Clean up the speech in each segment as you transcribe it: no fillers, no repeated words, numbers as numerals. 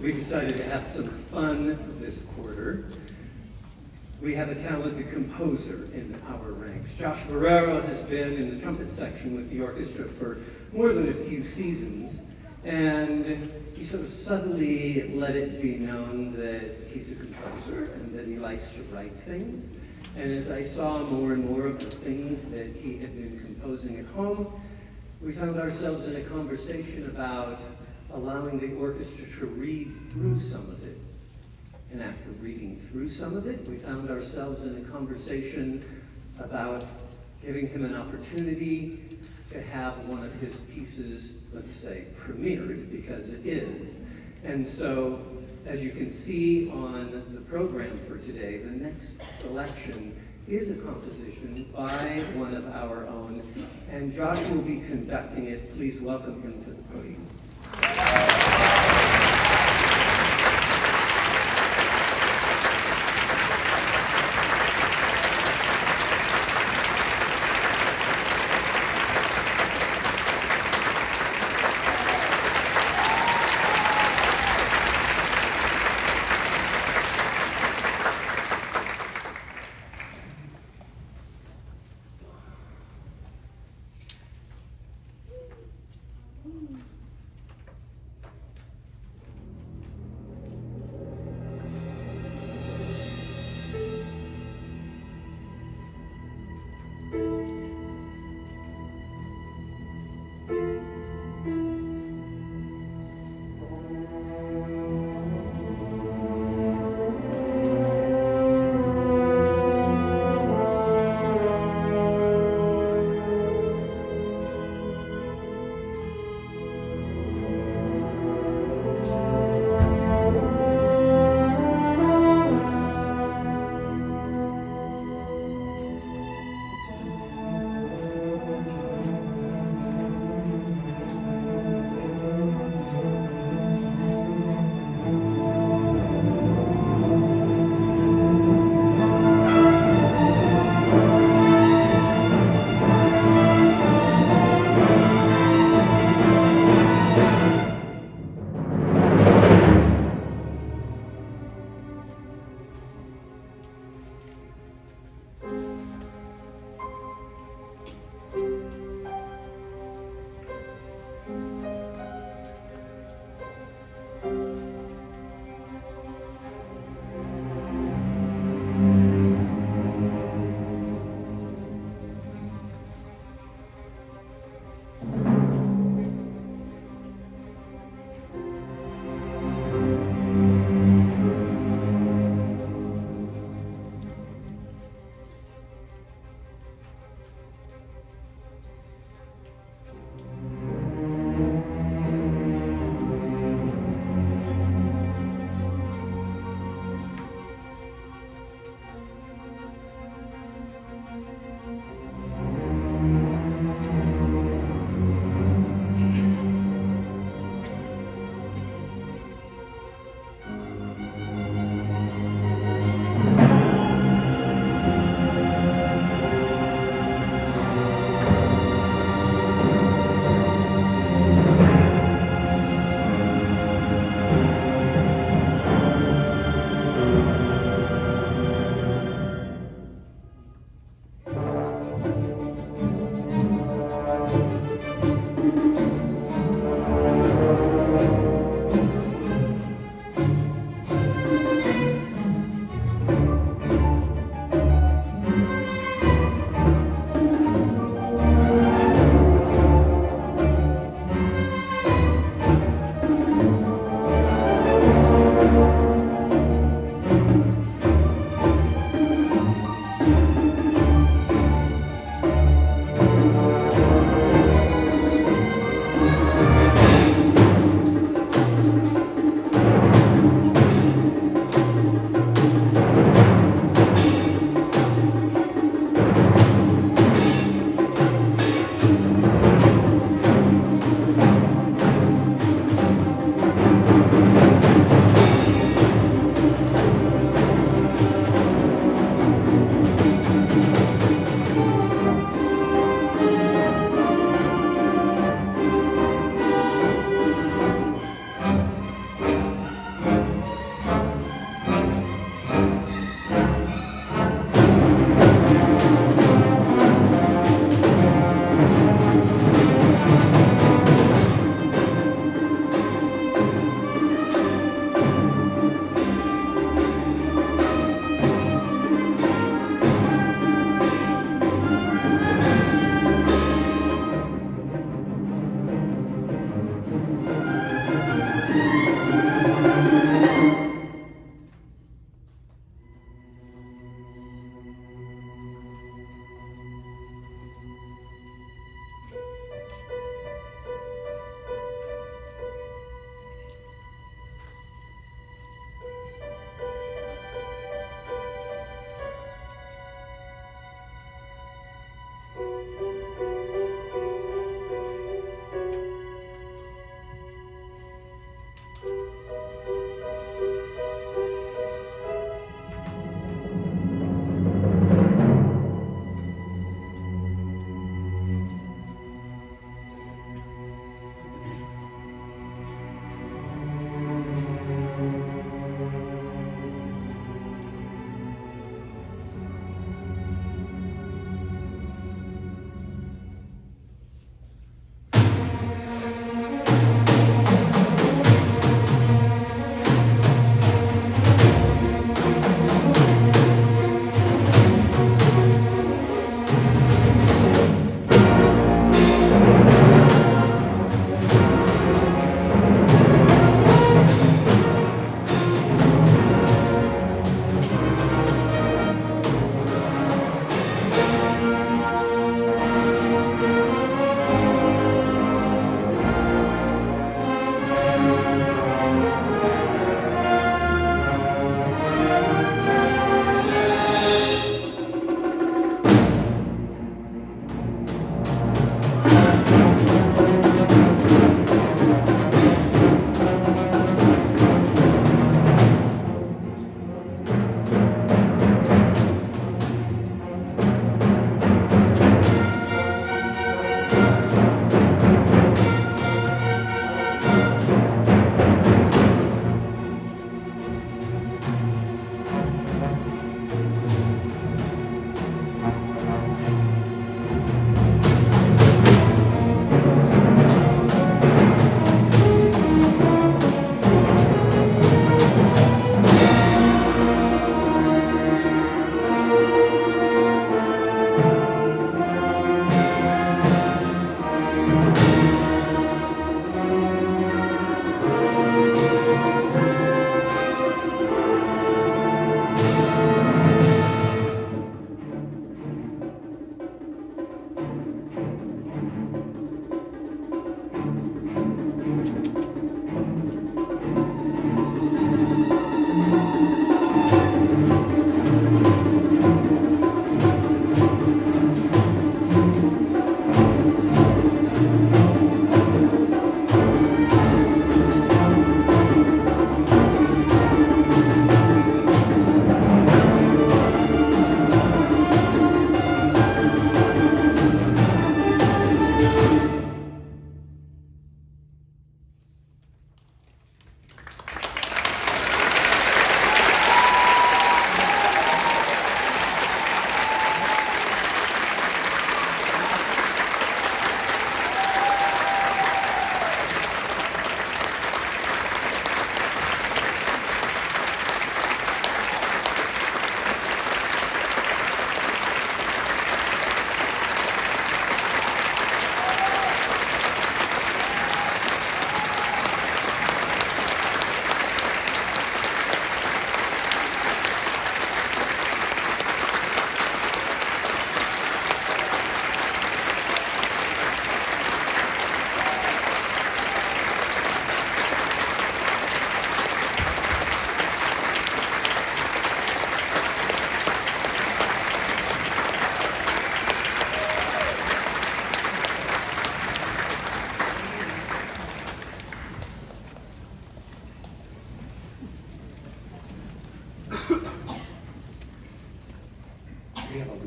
We decided to have some fun this quarter. We have a talented composer in our ranks. Josh Barrero has been in the trumpet section with the orchestra for more than a few seasons, and he sort of subtly let it be known that he's a composer and that he likes to write things. And as I saw more and more of the things that he had been composing at home, we found ourselves in a conversation about allowing the orchestra to read through some of it. And after reading through some of it, we found ourselves in a conversation about giving him an opportunity to have one of his pieces, let's say, premiered, because it is. And so, as you can see on the program for today, the next selection is a composition by one of our own, and Josh will be conducting it. Please welcome him to the podium.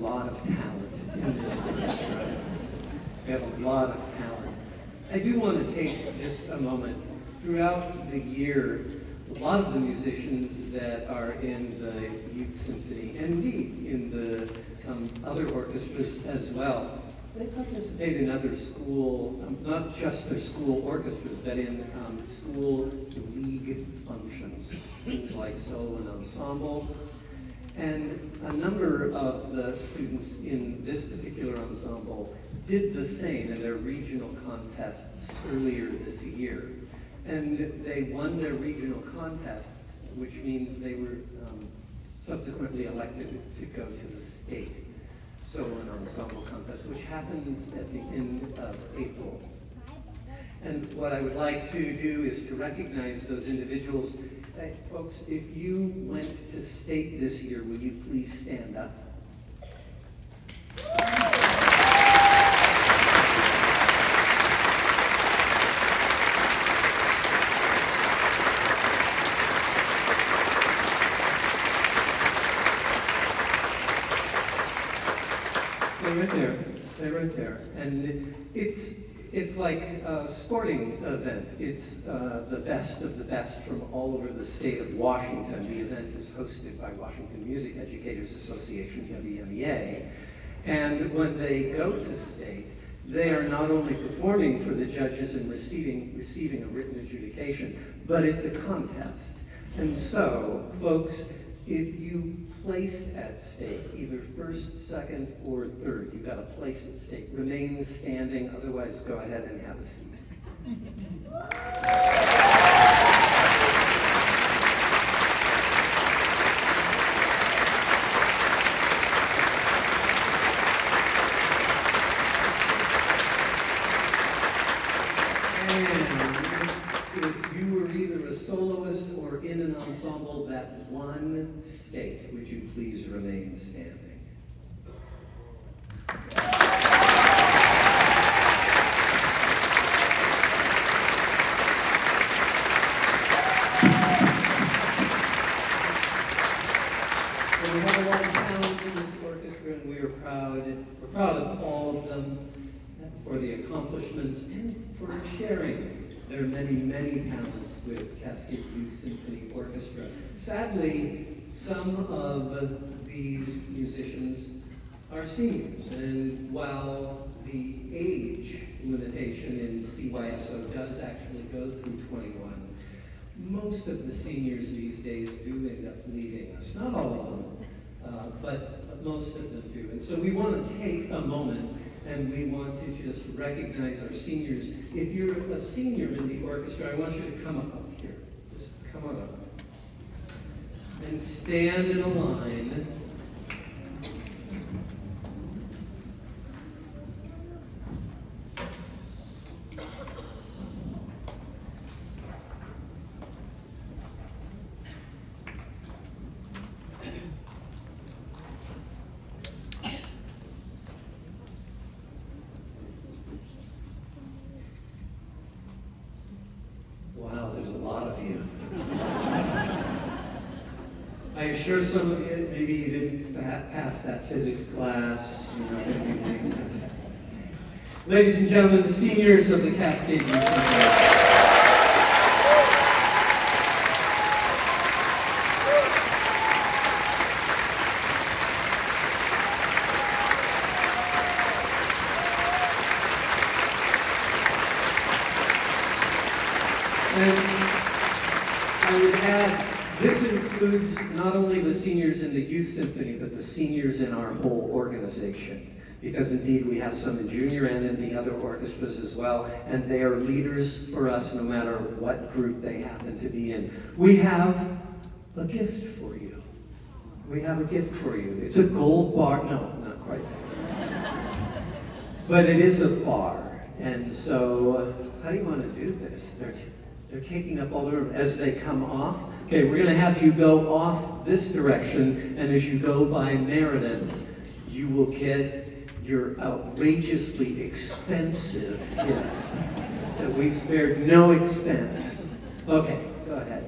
lot of talent in this orchestra. We have a lot of talent. I do want to take just a moment. Throughout the year, a lot of the musicians that are in the Youth Symphony, and indeed in the other orchestras as well, they participate in other school, not just their school orchestras, but in school league functions, things like solo and ensemble. And a number of the students in this particular ensemble did the same in their regional contests earlier this year. And they won their regional contests, which means they were subsequently elected to go to the state solo and ensemble contest, which happens at the end of April. And what I would like to do is to recognize those individuals. Hey, folks, if you went to state this year, will you please stand up? Stay right there. Stay right there. And it's like a sporting event. It's the best of the best from all over the state of Washington. The event is hosted by Washington Music Educators Association, WMEA. And when they go to state, they are not only performing for the judges and receiving a written adjudication, but it's a contest. And so, folks, if you placed at state, either first, second, or third, you got a place at stake. Remain standing, otherwise go ahead and have a seat. And if you were either a soloist or in an ensemble that won state, would you please remain standing? So we have a lot of talent in this orchestra, and we are proud. We're proud of all of them for the accomplishments and for sharing their many, many talents with Cascade Youth Symphony Orchestra. Sadly, some of these musicians are seniors, and while the age limitation in CYSO does actually go through 21, most of the seniors these days do end up leaving us. Not all of them, but most of them do. And so we want to take a moment and we want to just recognize our seniors. If you're a senior in the orchestra, I want you to come up here. Just come on up. And stand in a line. Wow, there's a lot of you. I assure some of you, maybe you didn't pass that physics class. You're not going to be late. Ladies and gentlemen, the seniors of the Cascade Youth Symphony. And I would add, this includes not only the seniors in the Youth Symphony, but the seniors in our whole organization. Because indeed we have some in junior and in the other orchestras as well, and they are leaders for us no matter what group they happen to be in. We have a gift for you. We have a gift for you. It's a gold bar. No, not quite that. But it is a bar. And so, how do you want to do this? They're taking up all the room as they come off. Okay, we're going to have you go off this direction, and as you go by Meredith, you will get your outrageously expensive gift that we've spared no expense. Okay, go ahead.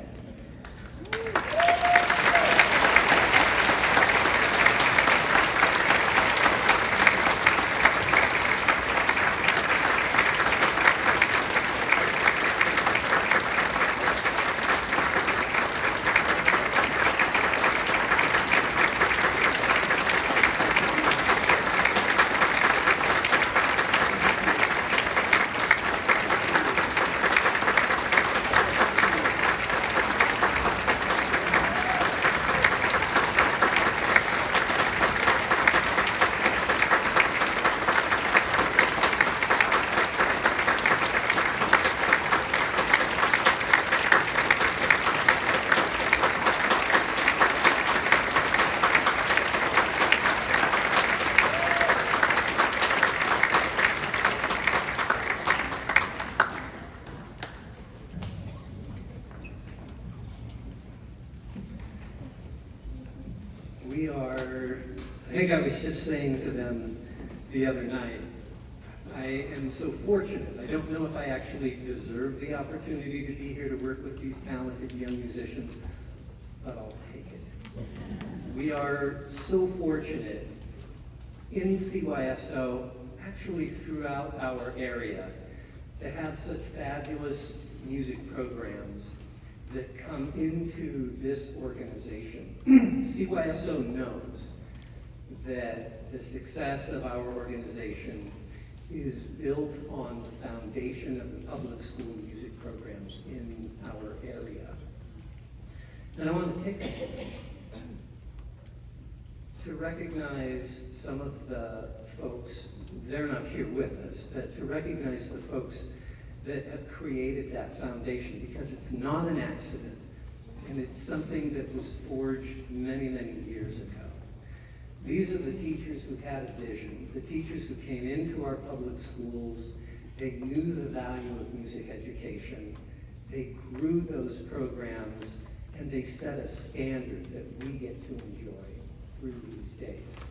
I think I was just saying to them the other night, I am so fortunate. I don't know if I actually deserve the opportunity to be here to work with these talented young musicians, but I'll take it. We are so fortunate in CYSO, actually throughout our area, to have such fabulous music programs that come into this organization. CYSO knows that the success of our organization is built on the foundation of the public school music programs in our area. And I want to take a moment to recognize some of the folks, they're not here with us, but to recognize the folks that have created that foundation, because it's not an accident, and it's something that was forged many, many years ago. These are the teachers who had a vision, the teachers who came into our public schools. They knew the value of music education. They grew those programs, and they set a standard that we get to enjoy through these days.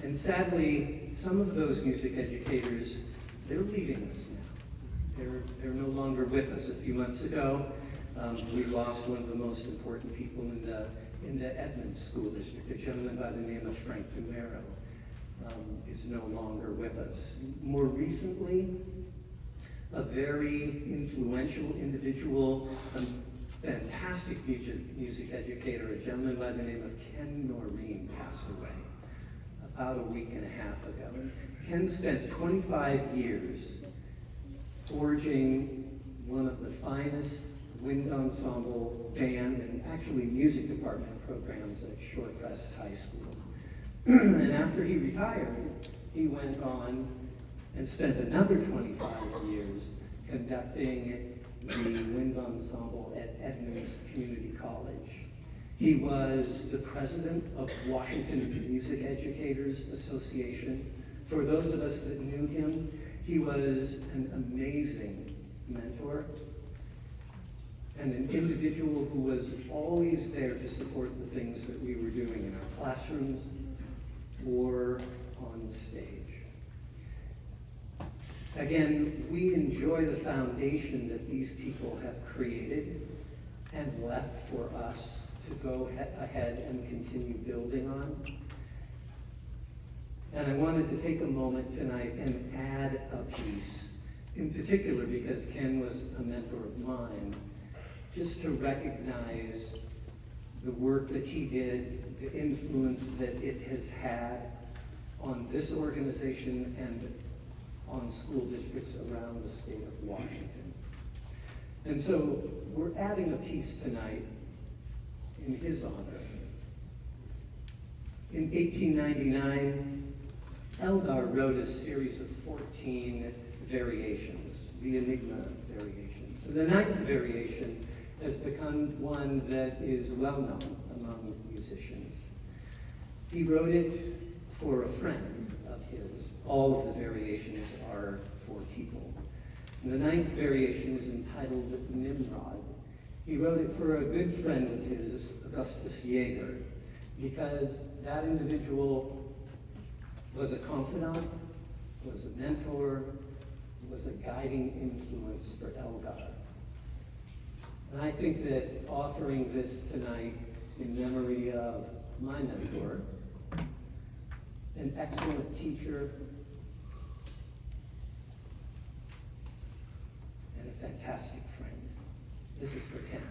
And sadly, some of those music educators, they're leaving us now. They're no longer with us. A few months ago, we lost one of the most important people in the Edmonds School District. A gentleman by the name of Frank Dumero is no longer with us. More recently, a very influential individual, a fantastic music educator, a gentleman by the name of Ken Noreen, passed away about a week and a half ago. And Ken spent 25 years forging one of the finest wind ensemble band and actually music department programs at Shorecrest High School. And after he retired, he went on and spent another 25 years conducting the wind ensemble at Edmonds Community College. He was the president of Washington Music Educators Association. For those of us that knew him, he was an amazing mentor and an individual who was always there to support the things that we were doing in our classrooms or on the stage. Again, we enjoy the foundation that these people have created and left for us to go ahead and continue building on. And I wanted to take a moment tonight and add a piece, in particular because Ken was a mentor of mine, just to recognize the work that he did, the influence that it has had on this organization and on school districts around the state of Washington. And so we're adding a piece tonight in his honor. In 1899, Elgar wrote a series of 14 variations, the Enigma variations. And the 9th variation has become one that is well known among musicians. He wrote it for a friend of his. All of the variations are for people. And the 9th variation is entitled Nimrod. He wrote it for a good friend of his, Augustus Jaeger, because that individual was a confidant, was a mentor, was a guiding influence for Elgar. And I think that offering this tonight in memory of my mentor, an excellent teacher, and a fantastic friend. This is for Ken.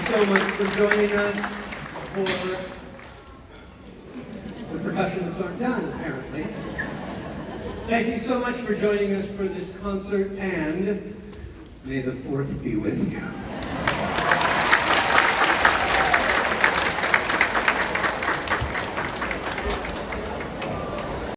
So much for joining us for the percussionists aren't done, apparently. Thank you so much for joining us for this concert, and may the 4th be with you.